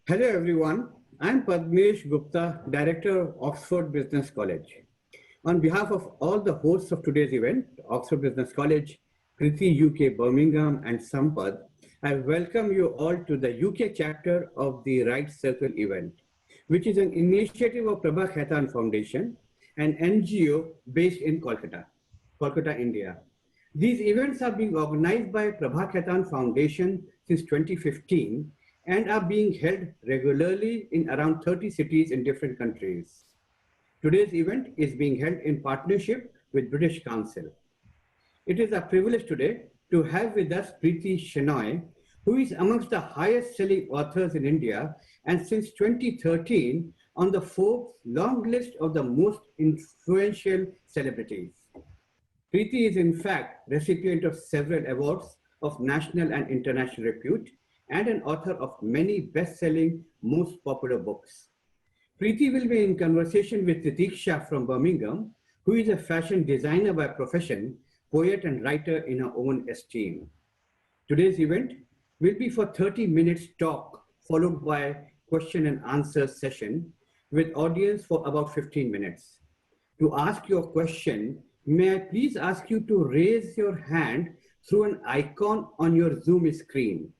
Hello everyone, I'm Padmesh Gupta, Director of Oxford Business College. On behalf of all the hosts of today's event, Oxford Business College, Kriti UK Birmingham and Sampad, I welcome you all to the UK chapter of the Right Circle event, which is an initiative of Prabha Khaitan Foundation, an NGO based in Kolkata, India. These events are being organized by Prabha Khaitan Foundation since 2015 and are being held regularly in around 30 cities in different countries. Today's event is being held in partnership with British Council. It is a privilege today to have with us Preeti Shenoy, who is amongst the highest selling authors in India and since 2013 on the Forbes long list of the most influential celebrities. Preeti is in fact recipient of several awards of national and international repute and an author of many best-selling, most popular books. Preeti will be in conversation with Titiksha from Birmingham, who is a fashion designer by profession, poet and writer in her own esteem. Today's event will be for 30 minutes talk, followed by question and answer session with audience for about 15 minutes. To ask your question, may I please ask you to raise your hand through an icon on your Zoom screen,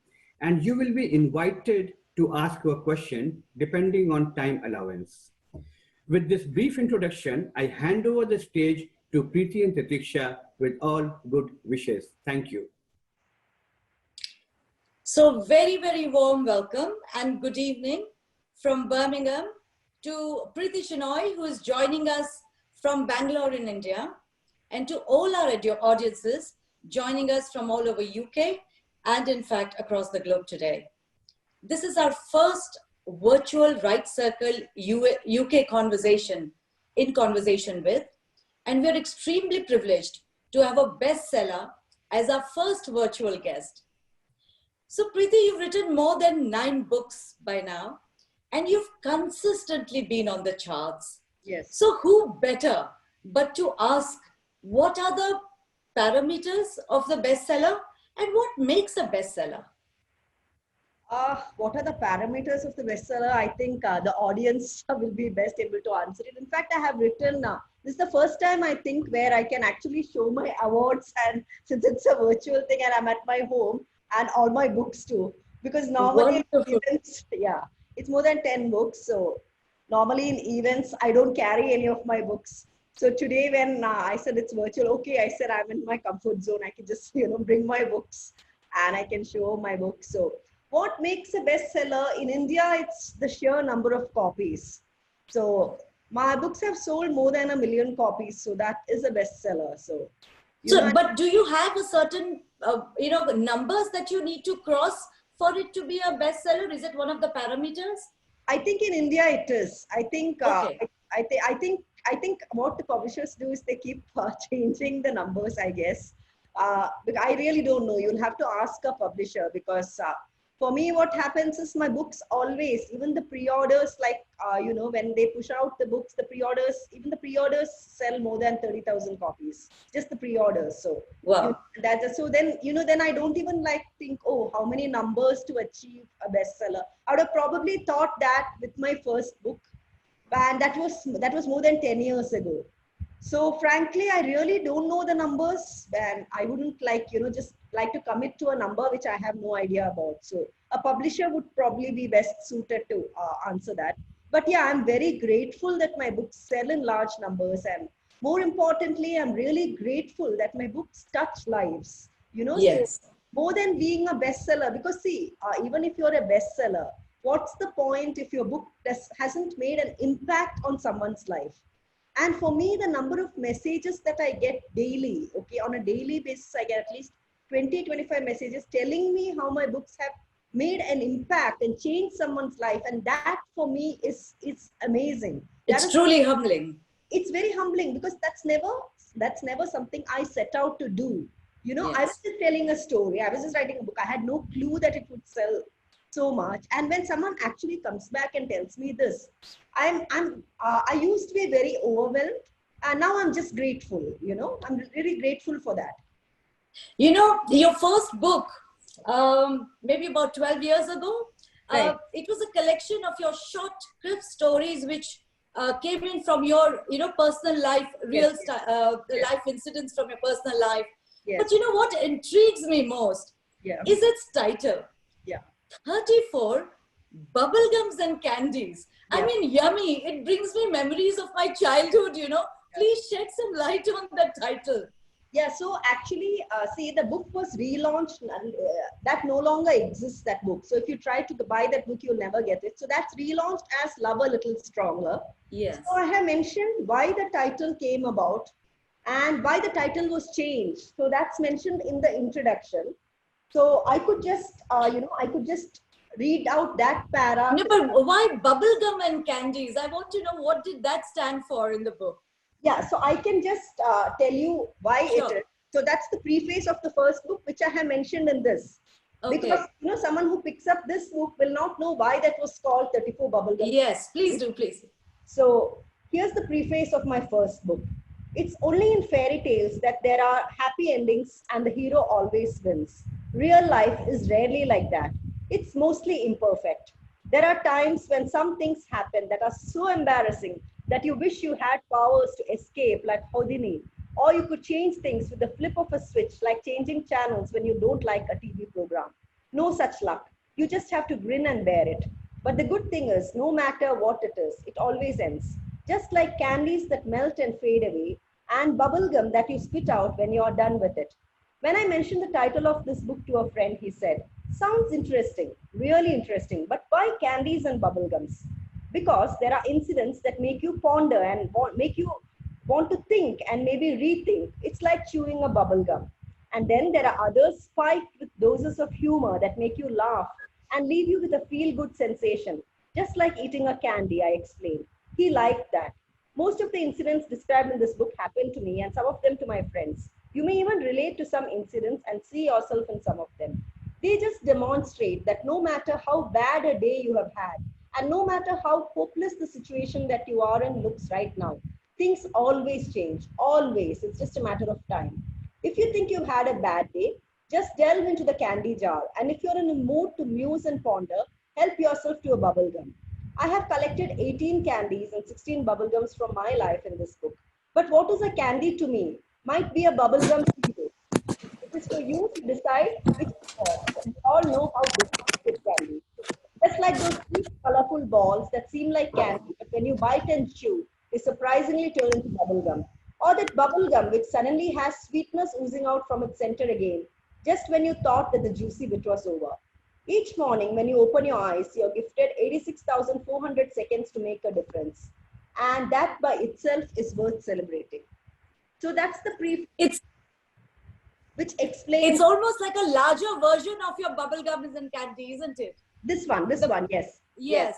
and you will be invited to ask your question depending on time allowance. With this brief introduction, I hand over the stage to Preeti and Titiksha with all good wishes. Thank you. So very, very warm welcome and good evening from Birmingham to Preeti Shenoy, who is joining us from Bangalore in India, and to all our audiences joining us from all over UK and in fact across the globe today. This is our first virtual Right Circle UK conversation in Conversation With, and we're extremely privileged to have a bestseller as our first virtual guest. So Preeti, you've written more than 9 books by now, and you've consistently been on the charts. Yes. So who better but to ask what are the parameters of the bestseller and what makes a bestseller? What are the parameters of the bestseller? I think the audience will be best able to answer it. In fact, I have written, this is the first time I think where I can actually show my awards, and since it's a virtual thing and I'm at my home, and all my books too. Because normally events, it's more than 10 books. So normally in events, I don't carry any of my books. So today when I said it's virtual, okay, I said I'm in my comfort zone. I can just, bring my books and I can show my books. So what makes a bestseller in India? It's the sheer number of copies. So my books have sold more than 1 million copies. So that is a bestseller. So, but do you have a certain, numbers that you need to cross for it to be a bestseller? Is it one of the parameters? I think in India it is. I think, okay. I think what the publishers do is they keep changing the numbers, I guess. But I really don't know. You'll have to ask a publisher, because for me, what happens is my books always, even the pre-orders, like, when they push out the books, even the pre-orders sell more than 30,000 copies, just the pre-orders. So, wow. So then, then I don't even think, oh, how many numbers to achieve a bestseller. I would have probably thought that with my first book, and that was more than 10 years ago. So frankly, I really don't know the numbers, and I wouldn't just like to commit to a number which I have no idea about. So a publisher would probably be best suited to answer that. But yeah, I'm very grateful that my books sell in large numbers, and more importantly, I'm really grateful that my books touch lives. Yes. So more than being a bestseller, because see, even if you're a bestseller, what's the point if your book hasn't made an impact on someone's life? And for me, the number of messages that I get daily, okay, on a daily basis, I get at least 20-25 messages telling me how my books have made an impact and changed someone's life. And that for me is amazing. It's truly humbling. It's very humbling, because that's never something I set out to do. Yes. I was just telling a story. I was just writing a book. I had no clue that it would sell so much. And when someone actually comes back and tells me this, I used to be very overwhelmed, and now I'm just grateful. I'm really grateful for that. Your first book, maybe about 12 years ago, Right. It was a collection of your short, crisp stories which came in from your, personal life, Yes. Yes. life incidents from your personal life. Yes. But you know what intrigues me most Yeah. is its title. Yeah. 34 bubblegums and candies. I Yeah. mean, yummy. It brings me memories of my childhood, Please shed some light on that title. Yeah, so actually, see, the book was relaunched. That no longer exists, that book. So if you try to buy that book, you'll never get it. So that's relaunched as Love a Little Stronger. Yes. So I have mentioned why the title came about and why the title was changed. So that's mentioned in the introduction. So I could just, I could just read out that para. No, but why bubblegum and candies? I want to know, what did that stand for in the book? Yeah, so I can just tell you why Sure. it is. So that's the preface of the first book, which I have mentioned in this. Okay. Because someone who picks up this book will not know why that was called 34 Bubblegum. Yes, please do, please. So here's the preface of my first book. It's only in fairy tales that there are happy endings and the hero always wins. Real life is rarely like that. It's mostly imperfect. There are times when some things happen that are so embarrassing that you wish you had powers to escape like Houdini, or you could change things with the flip of a switch, like changing channels when you don't like a TV program. No such luck. You just have to grin and bear it. But the good thing is, no matter what it is, it always ends. Just like candies that melt and fade away, and bubblegum that you spit out when you're done with it. When I mentioned the title of this book to a friend, he said, "Sounds interesting, really interesting, but why candies and bubblegums?" Because there are incidents that make you ponder and make you want to think and maybe rethink. It's like chewing a bubblegum. And then there are others spiked with doses of humor that make you laugh and leave you with a feel-good sensation, just like eating a candy, I explained. He liked that. Most of the incidents described in this book happened to me and some of them to my friends. You may even relate to some incidents and see yourself in some of them. They just demonstrate that no matter how bad a day you have had, and no matter how hopeless the situation that you are in looks right now, things always change, always. It's just a matter of time. If you think you've had a bad day, just delve into the candy jar. And if you're in a mood to muse and ponder, help yourself to a bubblegum. I have collected 18 candies and 16 bubblegums from my life in this book. But what is a candy to me might be a bubblegum to you. It is for you to decide which is what. We all know how difficult it can be. Just like those sweet, colorful balls that seem like candy, but when you bite and chew, they surprisingly turn into bubblegum. Or that bubblegum which suddenly has sweetness oozing out from its center again, just when you thought that the juicy bit was over. Each morning, when you open your eyes, you're gifted 86,400 seconds to make a difference. And that by itself is worth celebrating. So that's the It's which explains. It's almost like a larger version of your bubblegums and candy, isn't it? This one, yes. Yes.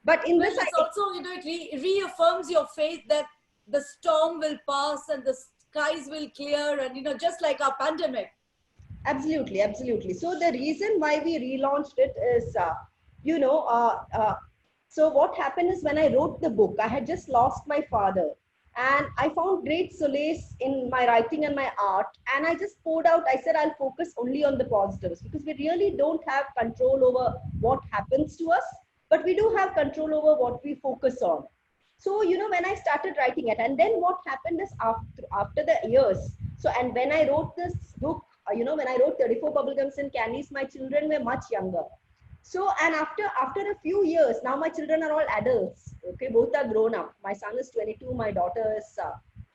But in Well, this, it's also, it reaffirms your faith that the storm will pass and the skies will clear, and, just like our pandemic. Absolutely, absolutely. So the reason why we relaunched it is, so what happened is when I wrote the book, I had just lost my father. And I found great solace in my writing and my art. And I just poured out, I said, I'll focus only on the positives because we really don't have control over what happens to us, but we do have control over what we focus on. So, when I started writing it, and then what happened is after the years, so, and when I wrote this book, when I wrote 34 Bubblegums and Candies, my children were much younger. So, and after a few years, now my children are all adults. Okay, both are grown up. My son is 22. My daughter is,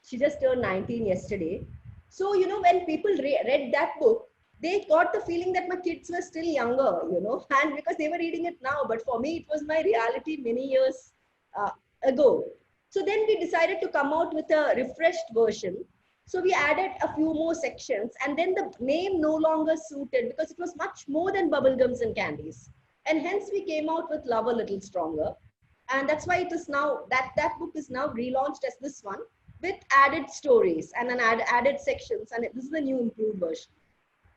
she just turned 19 yesterday. So, when people read that book, they got the feeling that my kids were still younger, and because they were reading it now. But for me, it was my reality many years ago. So then we decided to come out with a refreshed version. So we added a few more sections, and then the name no longer suited because it was much more than bubblegums and candies. And hence we came out with Love a Little Stronger. And that's why it is now, that book is now relaunched as this one with added stories and an added sections. And this is the new improved version.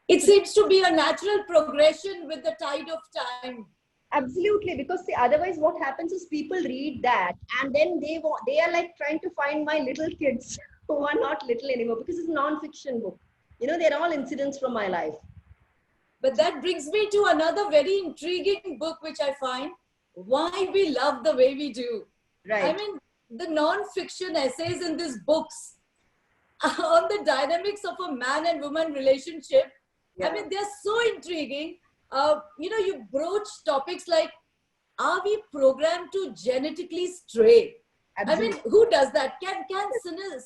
It seems to be a natural progression with the tide of time. Absolutely, because see, otherwise what happens is people read that and then they are like trying to find my little kids who are not little anymore because it's a non-fiction book. They're all incidents from my life. But that brings me to another very intriguing book, which I find, Why We Love the Way We Do. Right. I mean, the non-fiction essays in these books on the dynamics of a man and woman relationship. Yeah. I mean, they're so intriguing. You broach topics like, are we programmed to genetically stray? Absolutely. I mean, who does that? Can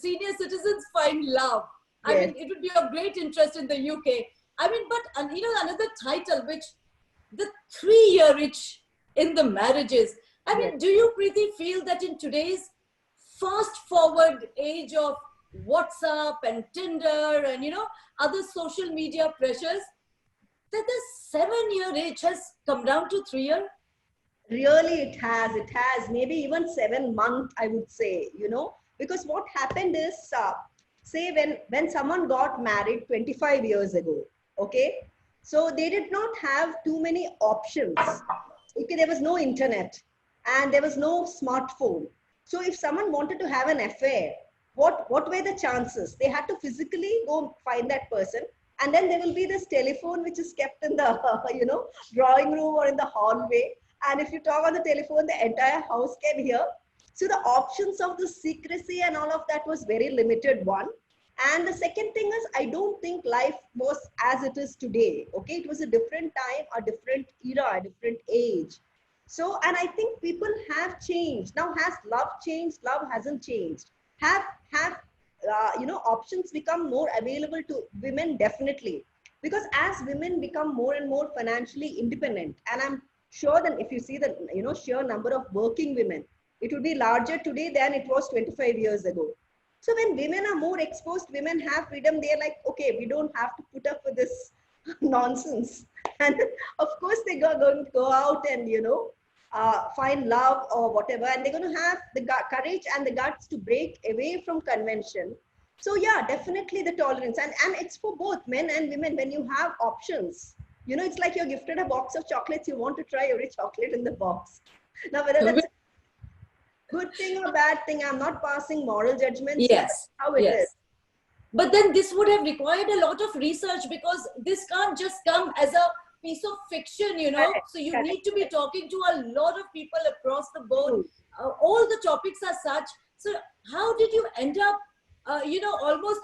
senior citizens find love? I Yes. mean, it would be of great interest in the UK. I mean, but another title, which the 3-year itch in the marriages. I mean, Yes. do you, Preeti, feel that in today's fast-forward age of WhatsApp and Tinder and other social media pressures, that the 7-year itch has come down to 3 year? Really, it has maybe even 7 months, I would say, because what happened is, say when someone got married 25 years ago, okay, so they did not have too many options. Okay, there was no internet and there was no smartphone. So if someone wanted to have an affair, what were the chances? They had to physically go find that person, and then there will be this telephone which is kept in the drawing room or in the hallway. And if you talk on the telephone, the entire house can hear. So the options of the secrecy and all of that was very limited, one. And the second thing is, I don't think life was as it is today. Okay, it was a different time, a different era, a different age. So, and I think people have changed. Now, has love changed? Love hasn't changed. Have options become more available to women? Definitely, because as women become more and more financially independent, and I'm sure that if you see the sheer number of working women, it will be larger today than it was 25 years ago. So when women are more exposed, women have freedom. They're like, okay, we don't have to put up with this nonsense. And of course, they're going to go out and find love or whatever, and they're going to have the courage and the guts to break away from convention. So yeah, definitely the tolerance, and it's for both men and women. When you have options, it's like you're gifted a box of chocolates. You want to try every chocolate in the box. Now, whether that's a good thing or bad thing, I'm not passing moral judgments. Yes. How it is. But then this would have required a lot of research, because this can't just come as a piece of fiction, Correct. So you Correct. need to be talking to a lot of people across the board. All the topics are such. So how did you end up, almost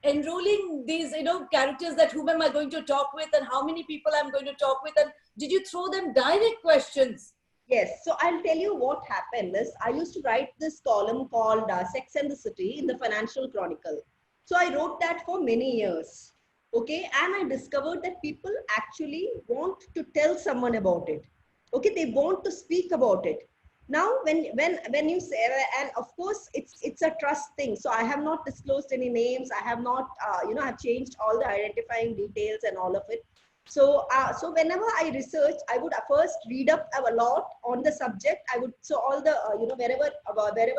enrolling these, characters, that whom am I going to talk with and how many people I'm going to talk with? And did you throw them direct questions? Yes. So I'll tell you what happened is, I used to write this column called Sex and the City in the Financial Chronicle. So I wrote that for many years. Okay. And I discovered that people actually want to tell someone about it. Okay. They want to speak about it. Now, when you say, and of course, it's a trust thing. So I have not disclosed any names. I have not, I've changed all the identifying details and all of it. So, so whenever I research, I would first read up a lot on the subject. I would, so all the, wherever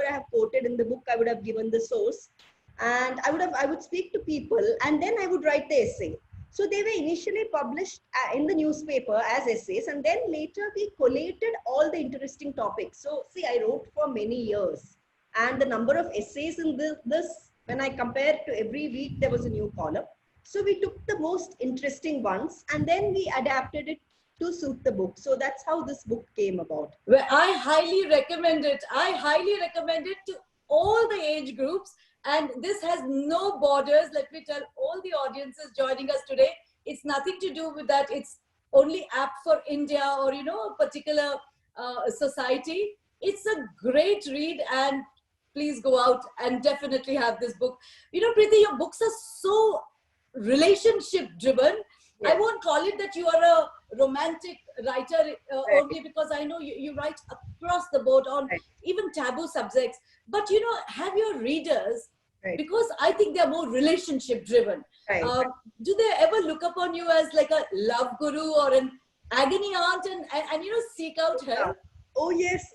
I have quoted in the book, I would have given the source, and I would speak to people, and then I would write the essay. So they were initially published in the newspaper as essays, and then later we collated all the interesting topics. So see, I wrote for many years, and the number of essays in this, when I compared to every week, there was a new column. So we took the most interesting ones and then we adapted it to suit the book. So that's how this book came about. Well, I highly recommend it. I highly recommend it to all the age groups. And this has no borders. Let me tell all the audiences joining us today, it's nothing to do with that. It's only apt for India or, a particular society. It's a great read, and please go out and definitely have this book. Preeti, your books are so relationship driven. Yes. I won't call it that you are a romantic writer only, because I know you write across the board on even taboo subjects. But, have your readers, because I think they're more relationship driven. Do they ever look upon you as like a love guru or an agony aunt and seek out help? Oh yes,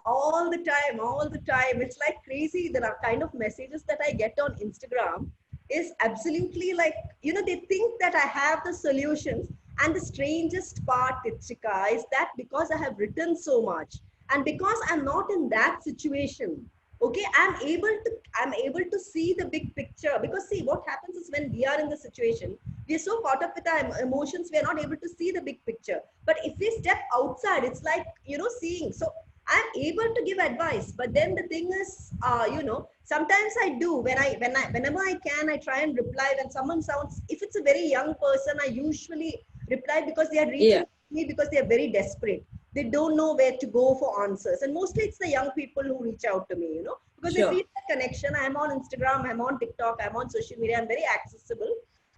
all the time. It's like crazy. There are kind of messages that I get on Instagram is absolutely like, they think that I have the solutions. And the strangest part, Ichika, is that because I have written so much and because I'm not in that situation, okay, I'm able to see the big picture. Because see, what happens is when we are in the situation, we're so caught up with our emotions, we're not able to see the big picture. But if we step outside, it's like, seeing. So I'm able to give advice, but then the thing is, sometimes I do whenever I can, I try and reply when someone sounds, if it's a very young person, I usually reply because they are reaching me because they are very desperate. They don't know where to go for answers. And mostly it's the young people who reach out to me, because they feel that connection. I'm on Instagram, I'm on TikTok, I'm on social media, I'm very accessible.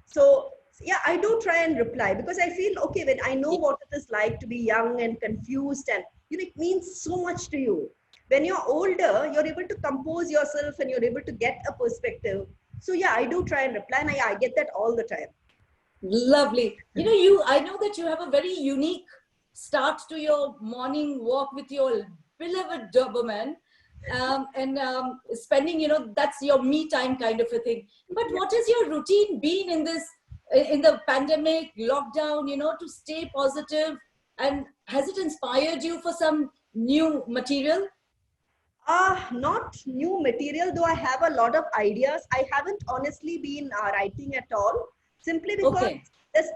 So yeah, I do try and reply because I feel, okay, when I know what it is like to be young and confused, and it means so much to you. When you're older, you're able to compose yourself and you're able to get a perspective. So yeah, I do try and reply, and I get that all the time. Lovely. I know that you have a very unique start to your morning walk with your beloved Doberman, and spending, that's your me time kind of a thing. But what has your routine been in the pandemic lockdown, to stay positive? And has it inspired you for some new material? Not new material, though I have a lot of ideas. I haven't honestly been writing at all, simply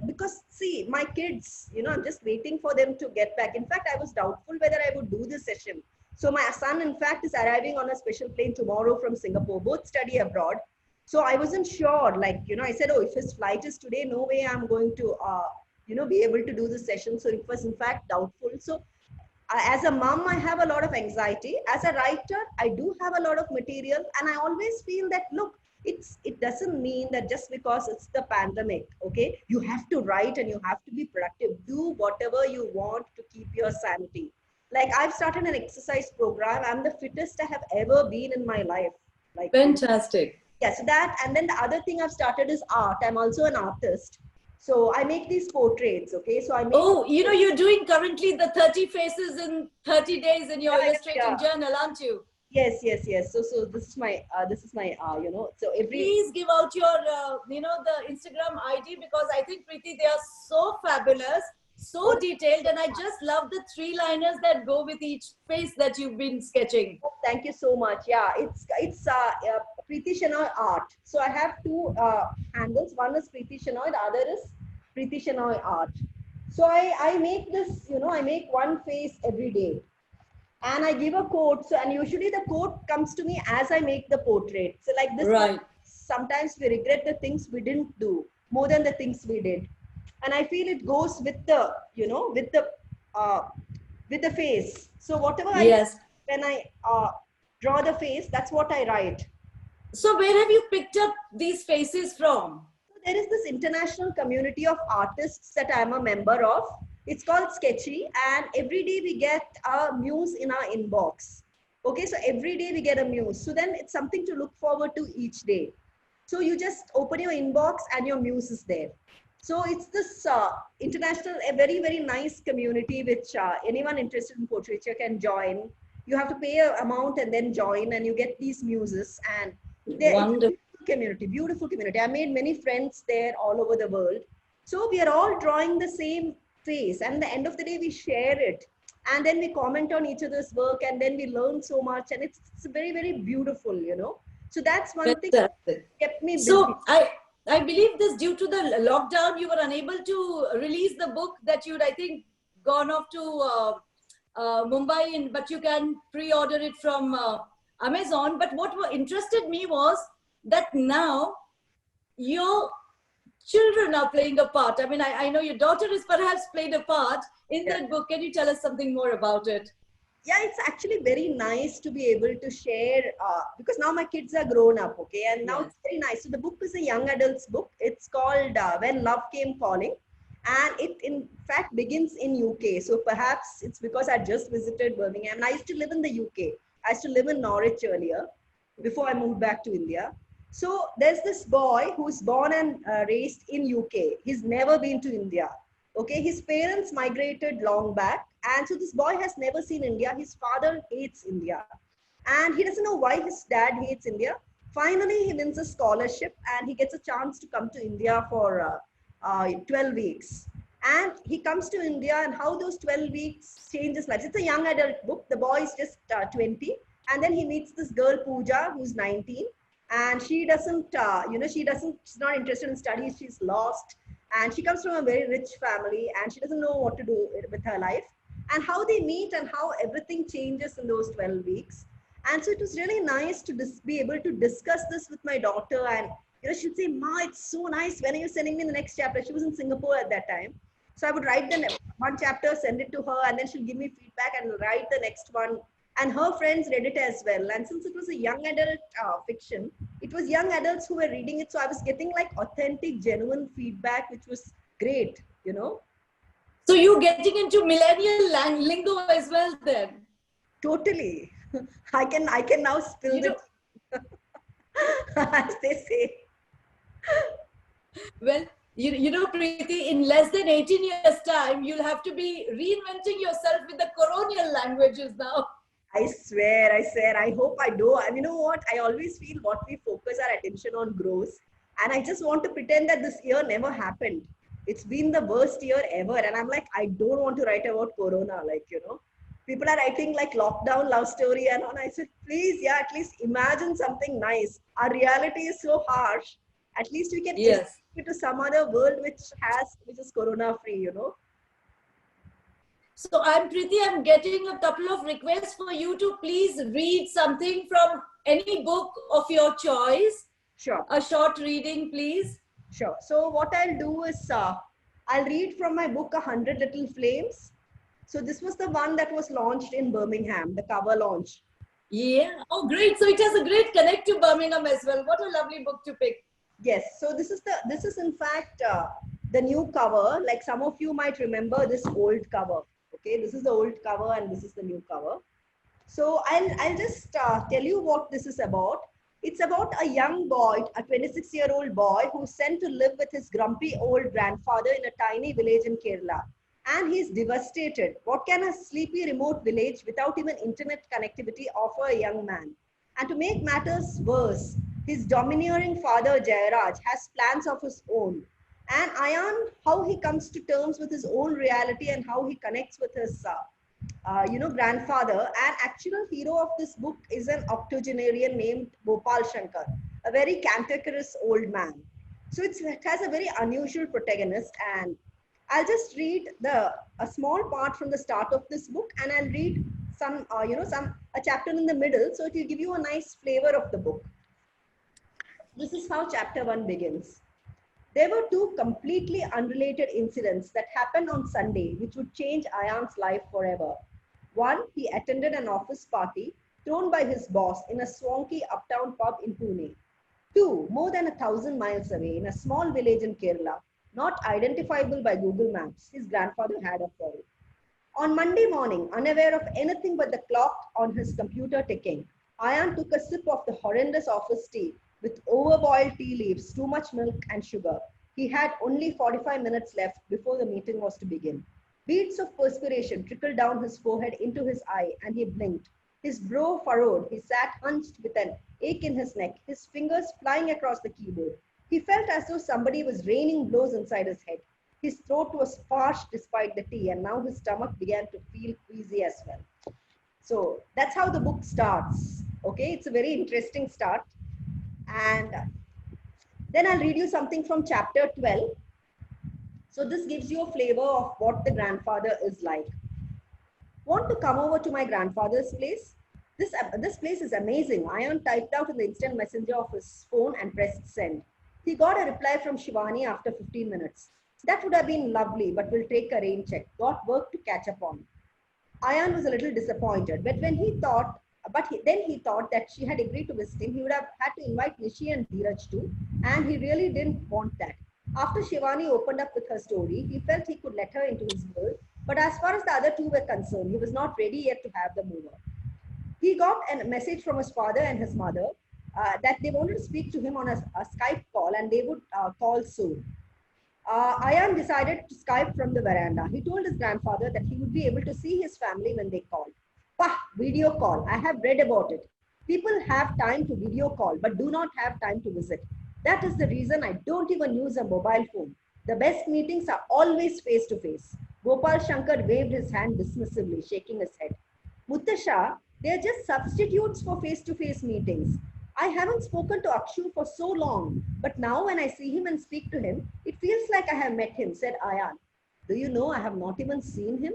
because see, my kids, I'm just waiting for them to get back. In fact, I was doubtful whether I would do this session. So my son, in fact, is arriving on a special plane tomorrow from Singapore, both study abroad. So I wasn't sure, I said, oh, if his flight is today, no way I'm going to, be able to do this session. So it was in fact doubtful. So as a mom, I have a lot of anxiety. As a writer, I do have a lot of material, and I always feel that, look, it doesn't mean that just because it's the pandemic, okay, you have to write and you have to be productive. Do whatever you want to keep your sanity. Like, I've started an exercise program. I'm the fittest I have ever been in my life. Fantastic. Yeah, so that, and then the other thing I've started is art. I'm also an artist. So I make these portraits, okay? So I make. Oh, you're doing currently the 30 faces in 30 days in your illustrating journal, aren't you? Yes. So this is my so every. Please give out your the Instagram ID, because I think, Preeti, they are so fabulous, so detailed, and I just love the 3-liners that go with each face that you've been sketching. Oh, thank you so much. Yeah, it's Preeti Shenoy Art. So I have two handles. One is Preeti Shenoy, the other is Preeti Shenoy Art. So I make this, I make one face every day, and I give a quote. So, and usually the quote comes to me as I make the portrait. So like this, right. Sometimes we regret the things we didn't do more than the things we did. And I feel it goes with the, with the face. So whatever when I draw the face, that's what I write. So where have you picked up these faces from? So there is this international community of artists that I'm a member of. It's called Sketchy, and every day we get a muse in our inbox. Okay, so every day we get a muse. So then it's something to look forward to each day. So you just open your inbox and your muse is there. So it's this international, a very, very nice community which anyone interested in portraiture can join. You have to pay an amount and then join, and you get these muses. And they're a beautiful community. I made many friends there all over the world. So we are all drawing the same face, and at the end of the day, we share it. And then we comment on each other's work, and then we learn so much. And it's very, very beautiful, So that's one thing that kept me busy. So I believe this, due to the lockdown, you were unable to release the book that you'd, I think, gone off to Mumbai, but you can pre-order it from Amazon. But what interested me was that now your children are playing a part. I mean, I know your daughter has perhaps played a part in that book. Can you tell us something more about it? Yeah, it's actually very nice to be able to share because now my kids are grown up, okay, and now it's very nice. So the book is a young adult's book. It's called When Love Came Calling, and it in fact begins in UK. So perhaps it's because I just visited Birmingham, and I used to live in the UK. I used to live in Norwich earlier before I moved back to India. So there's this boy who's born and raised in UK. He's never been to India. Okay, his parents migrated long back, and so this boy has never seen India. His father hates India, and he doesn't know why his dad hates India. Finally, he wins a scholarship, and he gets a chance to come to India for 12 weeks. And he comes to India, and how those 12 weeks change his life. It's a young adult book. The boy is just 20, and then he meets this girl Pooja, who's 19. And she doesn't, she's not interested in studies. She's lost. and she comes from a very rich family, and she doesn't know what to do with her life, and how they meet and how everything changes in those 12 weeks. And so it was really nice to be able to discuss this with my daughter. And she'd say, "Ma, it's so nice. When are you sending me the next chapter?" She was in Singapore at that time. So I would write the one chapter, send it to her, and then she'll give me feedback and write the next one. And her friends read it as well. And since it was a young adult fiction, it was young adults who were reading it. So I was getting like authentic, genuine feedback, which was great, So you're getting into millennial lingo as well then? Totally. I can now spill it, as they say. Well, Preeti, in less than 18 years' time, you'll have to be reinventing yourself with the colonial languages now. I swear. I hope I do. And you know what? I always feel what we focus our attention on grows. And I just want to pretend that this year never happened. It's been the worst year ever. And I'm like, I don't want to write about Corona. People are writing like lockdown love story and on. I said, please, at least imagine something nice. Our reality is so harsh. At least we can escape to some other world which is Corona free, So I'm getting a couple of requests for you to please read something from any book of your choice. Sure. A short reading, please. Sure. So what I'll do is I'll read from my book, 100 Little Flames. So this was the one that was launched in Birmingham, the cover launch. Yeah. Oh, great. So it has a great connect to Birmingham as well. What a lovely book to pick. Yes. So this is in fact the new cover. Like some of you might remember this old cover. Okay, this is the old cover and this is the new cover. So I'll just tell you what this is about. It's about a young boy, a 26-year-old boy who's sent to live with his grumpy old grandfather in a tiny village in Kerala. And he's devastated. What can a sleepy remote village without even internet connectivity offer a young man? And to make matters worse, his domineering father Jayaraj has plans of his own. And Ayan, how he comes to terms with his own reality and how he connects with his, grandfather. And actual hero of this book is an octogenarian named Gopal Shankar, a very cantankerous old man. So it has a very unusual protagonist. And I'll just read a small part from the start of this book, and I'll read a chapter in the middle. So it will give you a nice flavor of the book. This is how chapter 1 begins. There were two completely unrelated incidents that happened on Sunday, which would change Ayan's life forever. One, he attended an office party thrown by his boss in a swanky uptown pub in Pune. Two, more than 1,000 miles away in a small village in Kerala, not identifiable by Google Maps, his grandfather had a quarrel. On Monday morning, unaware of anything but the clock on his computer ticking, Ayan took a sip of the horrendous office tea with overboiled tea leaves, too much milk and sugar. He had only 45 minutes left before the meeting was to begin. Beads of perspiration trickled down his forehead into his eye, and he blinked. His brow furrowed, he sat hunched with an ache in his neck, his fingers flying across the keyboard. He felt as though somebody was raining blows inside his head. His throat was parched despite the tea, and now his stomach began to feel queasy as well. So that's how the book starts. Okay, it's a very interesting start. And then I'll read you something from chapter 12. So this gives you a flavor of what the grandfather is like. Want to come over to my grandfather's place? This place is amazing. Ayan typed out in the instant messenger of his phone and pressed send. He got a reply from Shivani after 15 minutes. That would have been lovely, but we'll take a rain check. Got work to catch up on. Ayan was a little disappointed, but then he thought that she had agreed to visit him. He would have had to invite Nishi and Dheeraj too, and he really didn't want that. After Shivani opened up with her story, he felt he could let her into his world, but as far as the other two were concerned, he was not ready yet to have them over. He got a message from his father and his mother that they wanted to speak to him on a Skype call, and they would call soon. Ayan decided to Skype from the veranda. He told his grandfather that he would be able to see his family when they called. Pah, video call. I have read about it. People have time to video call, but do not have time to visit. That is the reason I don't even use a mobile phone. The best meetings are always face to face. Gopal Shankar waved his hand dismissively, shaking his head. Mutasha, they are just substitutes for face to face meetings. I haven't spoken to Akshu for so long, but now when I see him and speak to him, it feels like I have met him, said Ayan. Do you know I have not even seen him?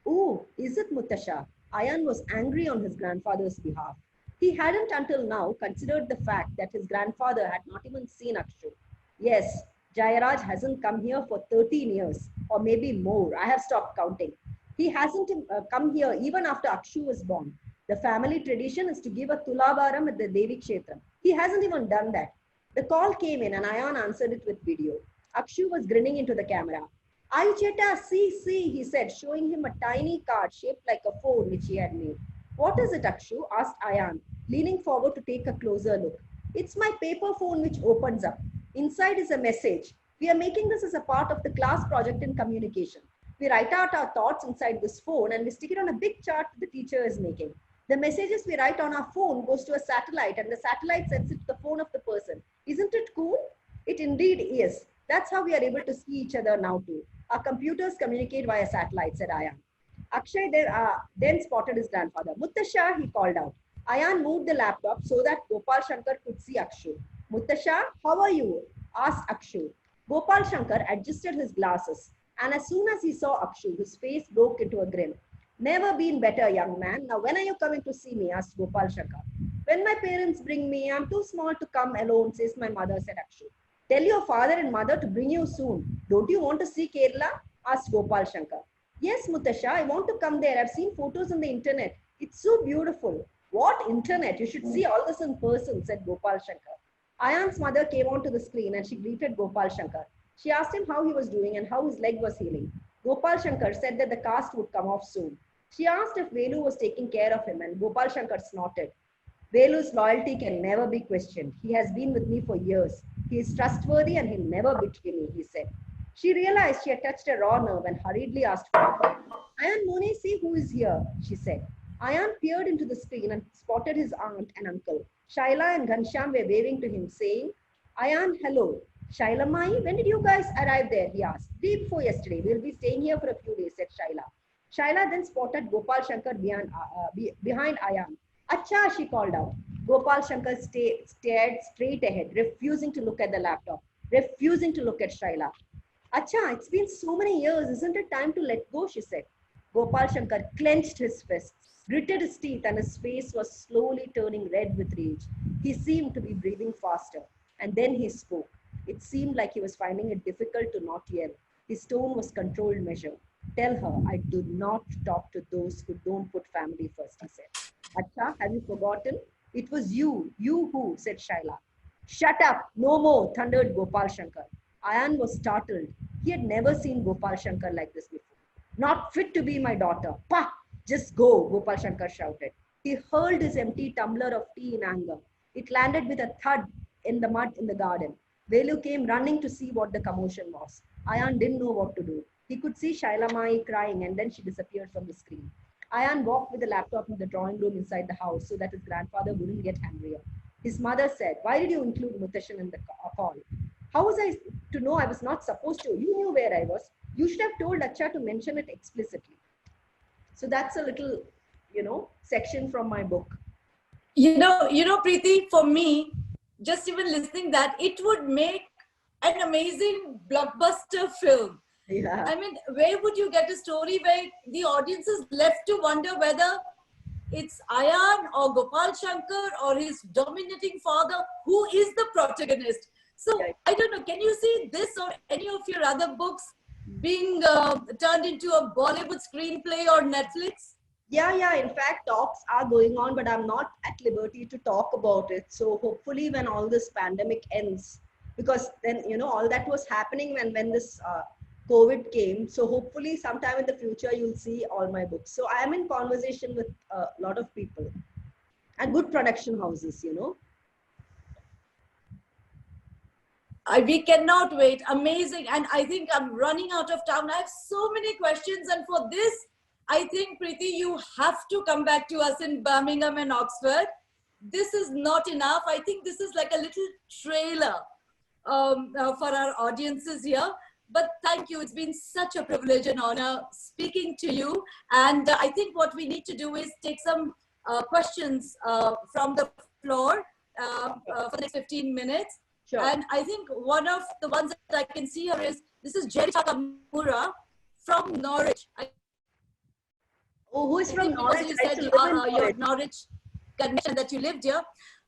Oh, is it Mutasha? Ayan was angry on his grandfather's behalf. He hadn't until now considered the fact that his grandfather had not even seen Akshu. Yes, Jayaraj hasn't come here for 13 years, or maybe more. I have stopped counting. He hasn't come here even after Akshu was born. The family tradition is to give a Tulavaram at the Devi Kshetram. He hasn't even done that. The call came in and Ayan answered it with video. Akshu was grinning into the camera. Ayu Cheta, see, he said, showing him a tiny card shaped like a phone which he had made. What is it, Akshu? Asked Ayan, leaning forward to take a closer look. It's my paper phone which opens up. Inside is a message. We are making this as a part of the class project in communication. We write out our thoughts inside this phone and we stick it on a big chart the teacher is making. The messages we write on our phone goes to a satellite and the satellite sends it to the phone of the person. Isn't it cool? It indeed is. That's how we are able to see each other now too. Our computers communicate via satellite, said Ayan. Akshay then spotted his grandfather. Mutasha, he called out. Ayan moved the laptop so that Gopal Shankar could see Akshu. Mutasha, how are you? Asked Akshu. Gopal Shankar adjusted his glasses, and as soon as he saw Akshu, his face broke into a grin. Never been better, young man. Now, when are you coming to see me? Asked Gopal Shankar. When my parents bring me, I'm too small to come alone, says my mother, said Akshu. Tell your father and mother to bring you soon. Don't you want to see Kerala? Asked Gopal Shankar. Yes, Mutasha, I want to come there. I've seen photos on the internet. It's so beautiful. What internet? You should see all this in person, said Gopal Shankar. Ayan's mother came onto the screen and she greeted Gopal Shankar. She asked him how he was doing and how his leg was healing. Gopal Shankar said that the cast would come off soon. She asked if Velu was taking care of him and Gopal Shankar snorted. Velu's loyalty can never be questioned. He has been with me for years. He is trustworthy and he'll never betray me, he said. She realized she had touched a raw nerve and hurriedly asked for help. Ayan Mone, see who is here, she said. Ayan peered into the screen and spotted his aunt and uncle. Shaila and Ghanshyam were waving to him, saying, Ayan, hello. Shaila Mai, when did you guys arrive there? He asked. Day before yesterday. We'll be staying here for a few days, said Shaila. Shaila then spotted Gopal Shankar behind Ayan. Acha, she called out. Gopal Shankar stared straight ahead, refusing to look at the laptop, refusing to look at Shaila. Acha, it's been so many years. Isn't it time to let go? She said. Gopal Shankar clenched his fists, gritted his teeth, and his face was slowly turning red with rage. He seemed to be breathing faster. And then he spoke. It seemed like he was finding it difficult to not yell. His tone was controlled measure. Tell her I do not talk to those who don't put family first, he said. Acha, have you forgotten? It was you who, said Shaila. Shut up, no more, thundered Gopal Shankar. Ayan was startled. He had never seen Gopal Shankar like this before. Not fit to be my daughter. Pah! Just go, Gopal Shankar shouted. He hurled his empty tumbler of tea in anger. It landed with a thud in the mud in the garden. Velu came running to see what the commotion was. Ayan didn't know what to do. He could see Shaila Mai crying and then she disappeared from the screen. Ayan walked with the laptop in the drawing room inside the house so that his grandfather wouldn't get angrier. His mother said, why did you include Mutashan in the call? How was I to know I was not supposed to? You knew where I was. You should have told Acha to mention it explicitly. So that's a little, section from my book. Preeti, for me, just even listening that, it would make an amazing blockbuster film. Yeah. I mean, where would you get a story where the audience is left to wonder whether it's Ayan or Gopal Shankar or his dominating father, who is the protagonist? So, I don't know, can you see this or any of your other books being turned into a Bollywood screenplay or Netflix? Yeah. In fact, talks are going on, but I'm not at liberty to talk about it. So hopefully when all this pandemic ends, because then, all that was happening when this COVID came. So hopefully sometime in the future, you'll see all my books. So I am in conversation with a lot of people and good production houses, We cannot wait. Amazing. And I think I'm running out of time. I have so many questions. And for this, I think, Preeti, you have to come back to us in Birmingham and Oxford. This is not enough. I think this is like a little trailer for our audiences here. But thank you. It's been such a privilege and honor speaking to you. And I think what we need to do is take some questions from the floor. for the next 15 minutes. Sure. And I think one of the ones that I can see here is, this is Jerry Takamura from Norwich. Oh, who is I from think because Norwich? you I said used to live in your Norwich. Norwich connection that you lived here.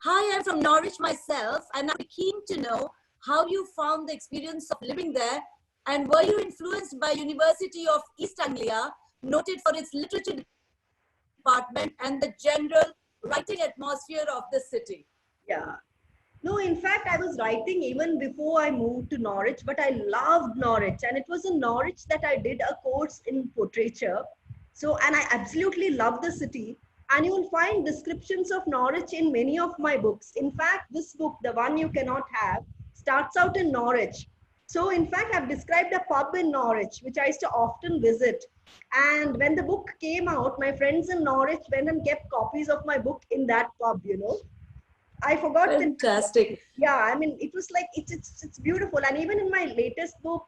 Hi, I'm from Norwich myself, and I'm keen to know how you found the experience of living there, and were you influenced by University of East Anglia, noted for its literature department and the general writing atmosphere of the city? Yeah. No, in fact, I was writing even before I moved to Norwich, but I loved Norwich. And it was in Norwich that I did a course in portraiture. So, and I absolutely love the city. And you will find descriptions of Norwich in many of my books. In fact, this book, The One You Cannot Have, starts out in Norwich. So, in fact, I've described a pub in Norwich, which I used to often visit. And when the book came out, my friends in Norwich went and kept copies of my book in that pub, you know. I forgot the Fantastic. yeah, I mean, it was like it's beautiful. And even in my latest book,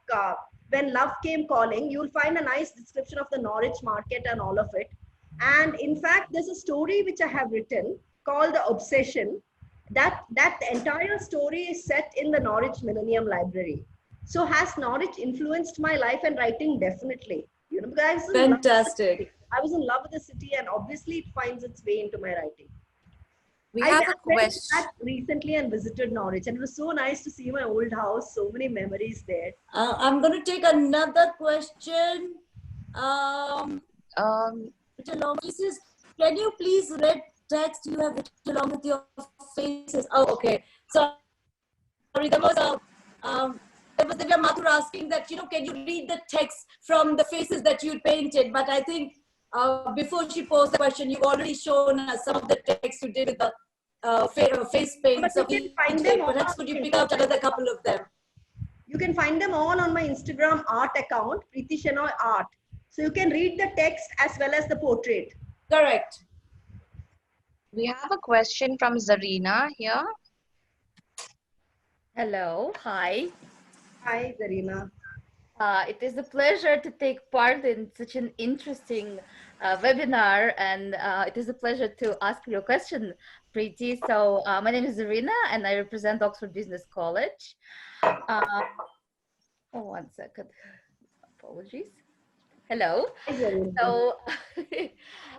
When Love Came Calling, you'll find a nice description of the Norwich market and all of it. And in fact, there's a story which I have written called The Obsession. That entire story is set in the Norwich Millennium Library. So has Norwich influenced my life and writing? Definitely. You know, because I was in love with the Fantastic. city. I was in love with the city, and obviously it finds its way into my writing. We I have a went question. back recently and visited Norwich, and it was so nice to see my old house. So many memories there. I'm going to take another question. Which along this is, can you please read text you have written along with your faces? Oh, okay. Sorry, there was Divya Mathur asking that, you know, can you read the text from the faces that you painted? But I think before she posed the question, you've already shown us some of the text you did with the face paint. But So you can find them all perhaps on could you my pick out another Instagram couple of them? You can find them all on my Instagram art account, Preeti Shenoy Art. So you can read the text as well as the portrait. Correct. We have a question from Zarina here. Hello, hi. Hi, Zarina. It is a pleasure to take part in such an interesting webinar, and it is a pleasure to ask you a question, Preeti. So my name is Zarina, and I represent Oxford Business College. Oh, 1 second. Apologies. Hello. Hi, Zarina. So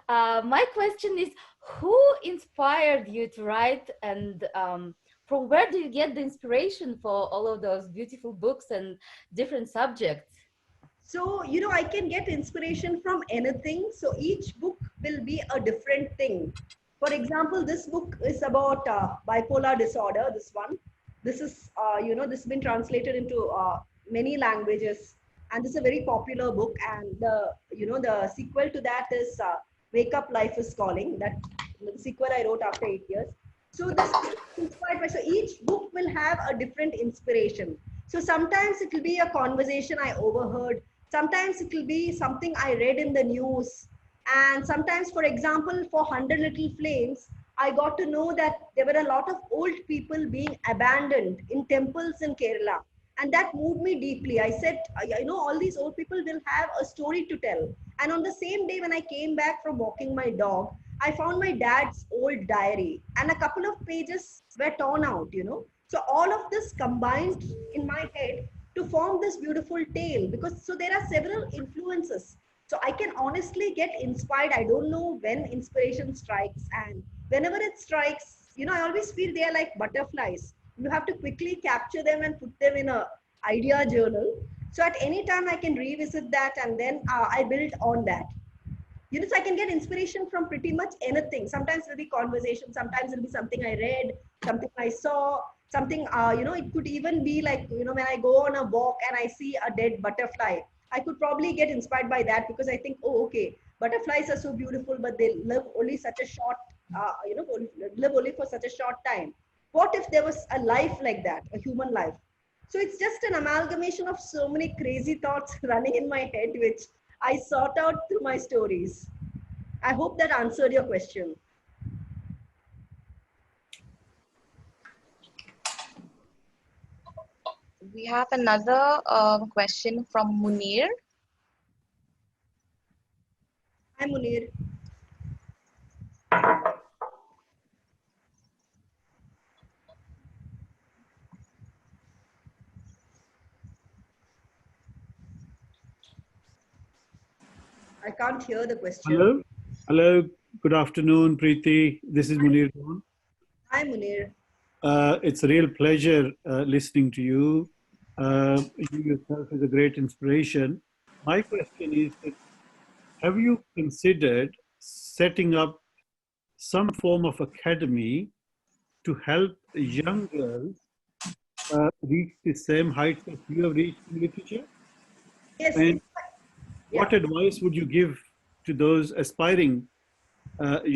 my question is, who inspired you to write, and from where do you get the inspiration for all of those beautiful books and different subjects? So, you know, I can get inspiration from anything. So each book will be a different thing. For example, this book is about bipolar disorder, this one. This is, you know, this has been translated into many languages. And this is a very popular book. And the, you know, the sequel to that is Wake Up, Life is Calling. That the sequel I wrote after 8 years. So this is inspired by, so each book will have a different inspiration. So sometimes it will be a conversation I overheard. Sometimes it will be something I read in the news. And sometimes, for example, for 100 Little Flames, I got to know that there were a lot of old people being abandoned in temples in Kerala. And that moved me deeply. I said, you know, all these old people will have a story to tell. And on the same day when I came back from walking my dog, I found my dad's old diary, and a couple of pages were torn out, you know. So all of this combined in my head to form this beautiful tale, because so there are several influences. So I can honestly get inspired. I don't know when inspiration strikes, and whenever it strikes, you know, I always feel they are like butterflies. You have to quickly capture them and put them in a idea journal. So at any time I can revisit that, and then I build on that. You know, so I can get inspiration from pretty much anything. Sometimes it'll be conversation, sometimes it'll be something I read, something I saw, something, you know, it could even be like, you know, when I go on a walk and I see a dead butterfly, I could probably get inspired by that, because I think, oh, okay, butterflies are so beautiful, but they live only such a short, you know, live only for such a short time. What if there was a life like that, a human life? So it's just an amalgamation of so many crazy thoughts running in my head, which I sort out through my stories. I hope that answered your question. We have another question from Munir. Hi, Munir. I can't hear the question. Hello. Hello. Good afternoon, Preeti. This is Munir Khan. Hi, Munir. It's a real pleasure listening to you. You yourself is a great inspiration. My question is that have you considered setting up some form of academy to help young girls reach the same heights that you have reached in literature? Yes. And Yeah. what advice would you give to those aspiring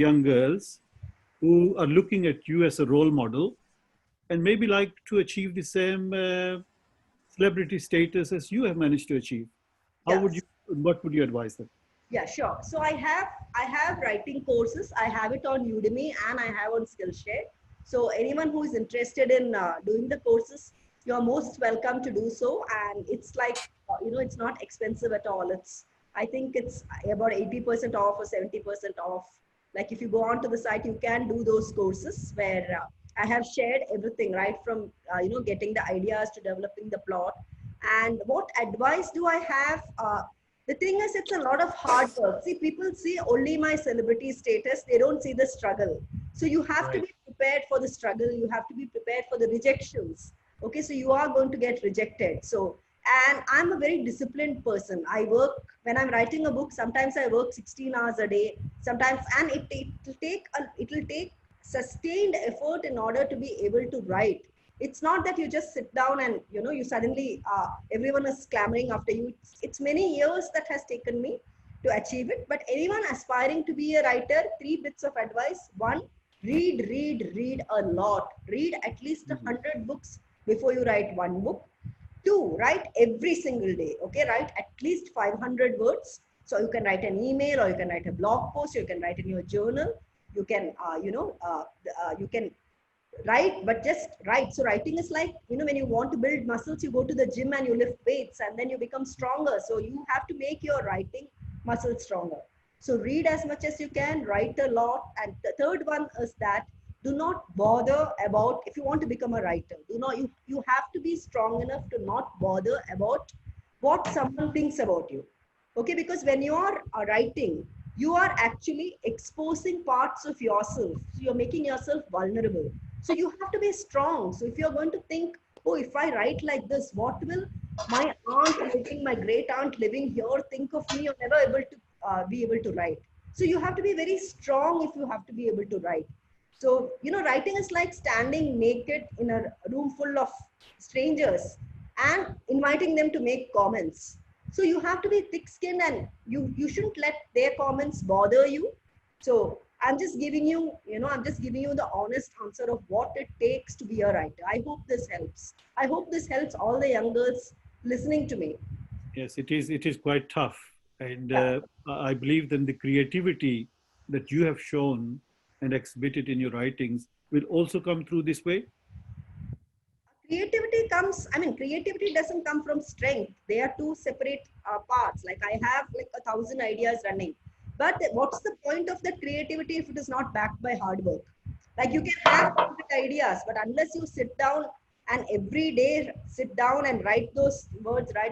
young girls who are looking at you as a role model and maybe like to achieve the same celebrity status as you have managed to achieve? How would you, what would you advise them? Yeah, sure. So I have writing courses. I have it on Udemy and I have on Skillshare. So anyone who is interested in doing the courses, you're most welcome to do so. And it's like it's not expensive at all. I think it's about 80% off or 70% off. Like if you go onto the site, you can do those courses where I have shared everything right from getting the ideas to developing the plot. And what advice do I have? The thing is, it's a lot of hard work. See, people see only my celebrity status, they don't see the struggle. So you have to be prepared for the struggle, you have to be prepared for the rejections. Okay, so you are going to get rejected. So, and I'm a very disciplined person. I work, when I'm writing a book, sometimes I work 16 hours a day, sometimes, and it'll take sustained effort in order to be able to write. It's not that you just sit down and you suddenly everyone is clamoring after you. It's many years that has taken me to achieve it. But anyone aspiring to be a writer, 3 bits of advice. One, read a lot. Read at least 100 books before you write one book. Two, write every single day. Okay, write at least 500 words. So you can write an email, or you can write a blog post, you can write in your journal, you can you can write, but just write. So writing is like, when you want to build muscles, you go to the gym and you lift weights and then you become stronger. So you have to make your writing muscles stronger. So read as much as you can, write a lot. And the third one is that do not bother about, if you want to become a writer, you have to be strong enough to not bother about what someone thinks about you. Okay, because when you are writing, you are actually exposing parts of yourself. So you're making yourself vulnerable. So you have to be strong. So if you're going to think, oh, if I write like this, what will my aunt living, my great aunt living here think of me? You're never able to be able to write. So you have to be very strong if you have to be able to write. So, writing is like standing naked in a room full of strangers and inviting them to make comments. So you have to be thick-skinned, and you shouldn't let their comments bother you. So I'm just giving you, the honest answer of what it takes to be a writer. I hope this helps. I hope this helps all the young girls listening to me. Yes, it is. It is quite tough, and I believe that the creativity that you have shown and exhibited in your writings will also come through this way. Creativity doesn't come from strength. They are two separate parts. Like I have like 1,000 ideas running, but what's the point of that creativity if it is not backed by hard work? Like you can have ideas, but unless you sit down and every day sit down and write those words, till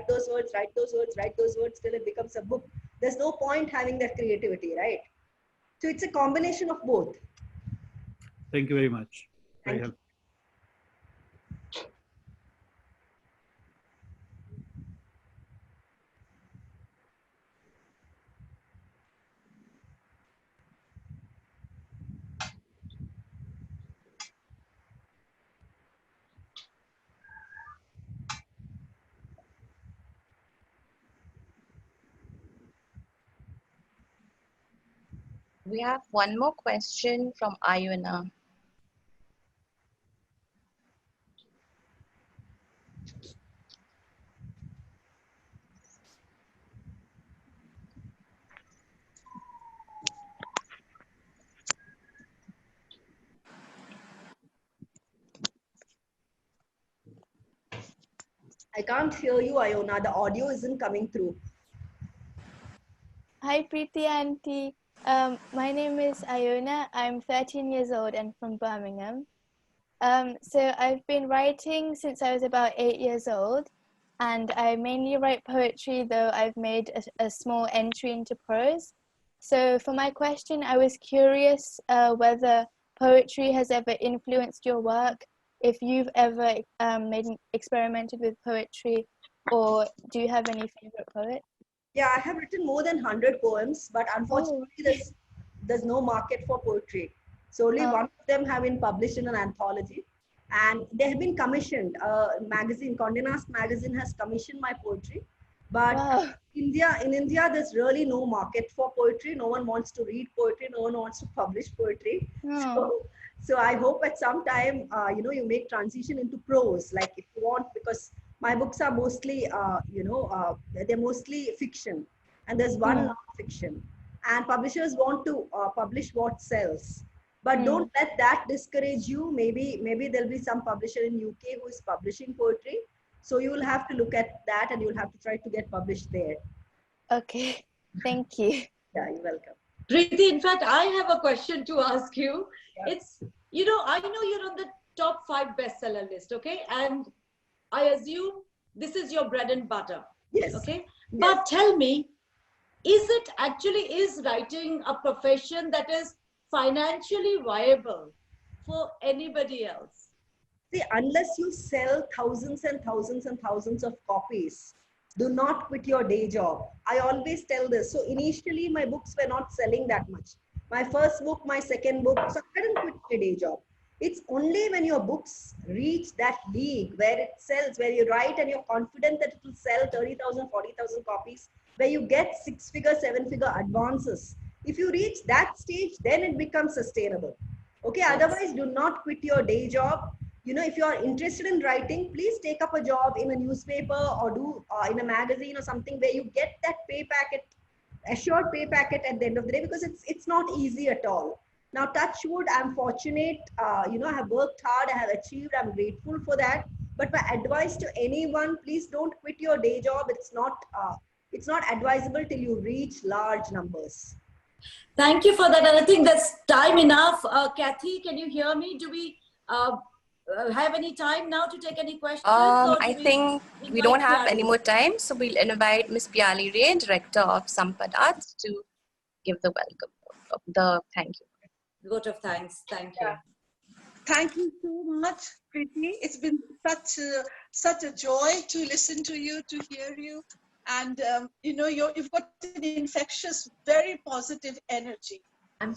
it becomes a book, there's no point having that creativity, right? So it's a combination of both. Thank you very much. Thank you. We have one more question from Ayuna. I can't hear you, Ayona. The audio isn't coming through. Hi, Preeti Auntie. My name is Iona. I'm 13 years old and from Birmingham. So I've been writing since I was about 8 years old. and I mainly write poetry, though I've made a small entry into prose. So for my question, I was curious whether poetry has ever influenced your work, if you've ever experimented with poetry, or do you have any favorite poet? Yeah, I have written more than 100 poems, but unfortunately, Oh. there's no market for poetry. So only Oh. one of them have been published in an anthology, and they have been commissioned. Magazine, Condé Nast magazine has commissioned my poetry, but Wow. in India, there's really no market for poetry. No one wants to read poetry. No one wants to publish poetry. Oh. So I hope at some time, you make transition into prose, like if you want, because my books are mostly, they're mostly fiction, and there's one non-fiction. And publishers want to publish what sells, but don't let that discourage you. Maybe there'll be some publisher in UK who is publishing poetry, so you will have to look at that, and you'll have to try to get published there. Okay, thank you. Yeah, you're welcome. Preeti, in fact, I have a question to ask you. Yeah. It's, I know you're on the top 5 bestseller list, okay? And I assume this is your bread and butter. Yes. Okay. But tell me, is writing a profession that is financially viable for anybody else? See, unless you sell thousands and thousands and thousands of copies, do not quit your day job. I always tell this. So initially, my books were not selling that much. My first book, my second book, so I didn't quit my day job. It's only when your books reach that league where it sells, where you write and you're confident that it will sell 30,000, 40,000 copies, where you get 6-figure, 7-figure advances. If you reach that stage, then it becomes sustainable. Okay, otherwise do not quit your day job. If you are interested in writing, please take up a job in a newspaper or do in a magazine or something where you get that pay packet, assured pay packet at the end of the day, because it's not easy at all. Now, touch wood, I'm fortunate, I have worked hard, I have achieved, I'm grateful for that. But my advice to anyone, please don't quit your day job. It's not advisable till you reach large numbers. Thank you for that. And I think that's time enough. Kathy, can you hear me? Do we have any time now to take any questions? I think we don't have any more time, so we'll invite Ms. Piali Ray, Director of Sampad Arts, to give the welcome, the thank you. Vote of thanks. Thank you. Yeah. Thank you so much, Preeti. It's been such a joy to listen to you, to hear you. And, you've got an infectious, very positive energy,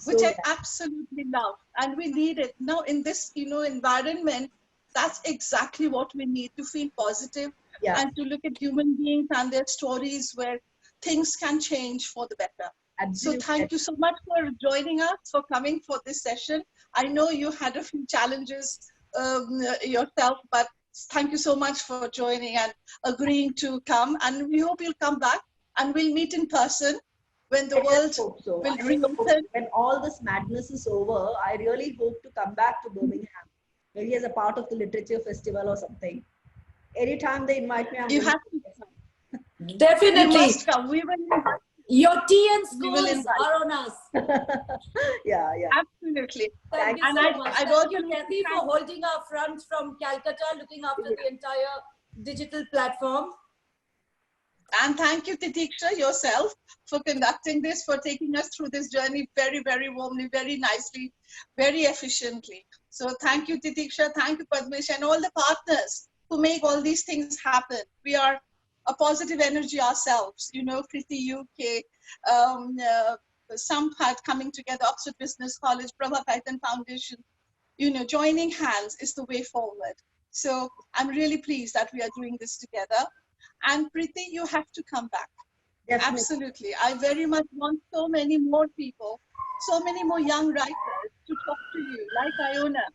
which I absolutely love. And we need it. Now, in this, environment, that's exactly what we need, to feel positive and to look at human beings and their stories where things can change for the better. Absolutely. So thank you so much for joining us, for coming for this session. I know you had a few challenges yourself, but thank you so much for joining and agreeing to come. And we hope you'll come back and we'll meet in person when the world will reopen. When all this madness is over, I really hope to come back to Birmingham, maybe as a part of the literature festival or something. Anytime they invite me, you have to. Definitely. You must come. We will. Your tea and schools are on us. Yeah. Absolutely. Thank you so much. Thank you, Kathy, for holding our front from Calcutta, looking after the entire digital platform. And thank you, Titiksha, yourself, for conducting this, for taking us through this journey very, very warmly, very nicely, very efficiently. So thank you, Titiksha. Thank you, Padmish, and all the partners who make all these things happen. We are a positive energy ourselves, Kriti UK, Sampad coming together, Oxford Business College, Prabha Python Foundation, joining hands is the way forward. So I'm really pleased that we are doing this together. And Preeti, you have to come back. Definitely. Absolutely. I very much want so many more people, so many more young writers to talk to you, like Iona,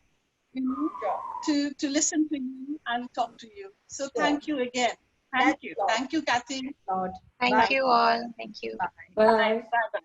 to listen to you and talk to you. So thank you again. Thank you. Thank you, Kathy. Thank you all. Thank you. Bye. Bye.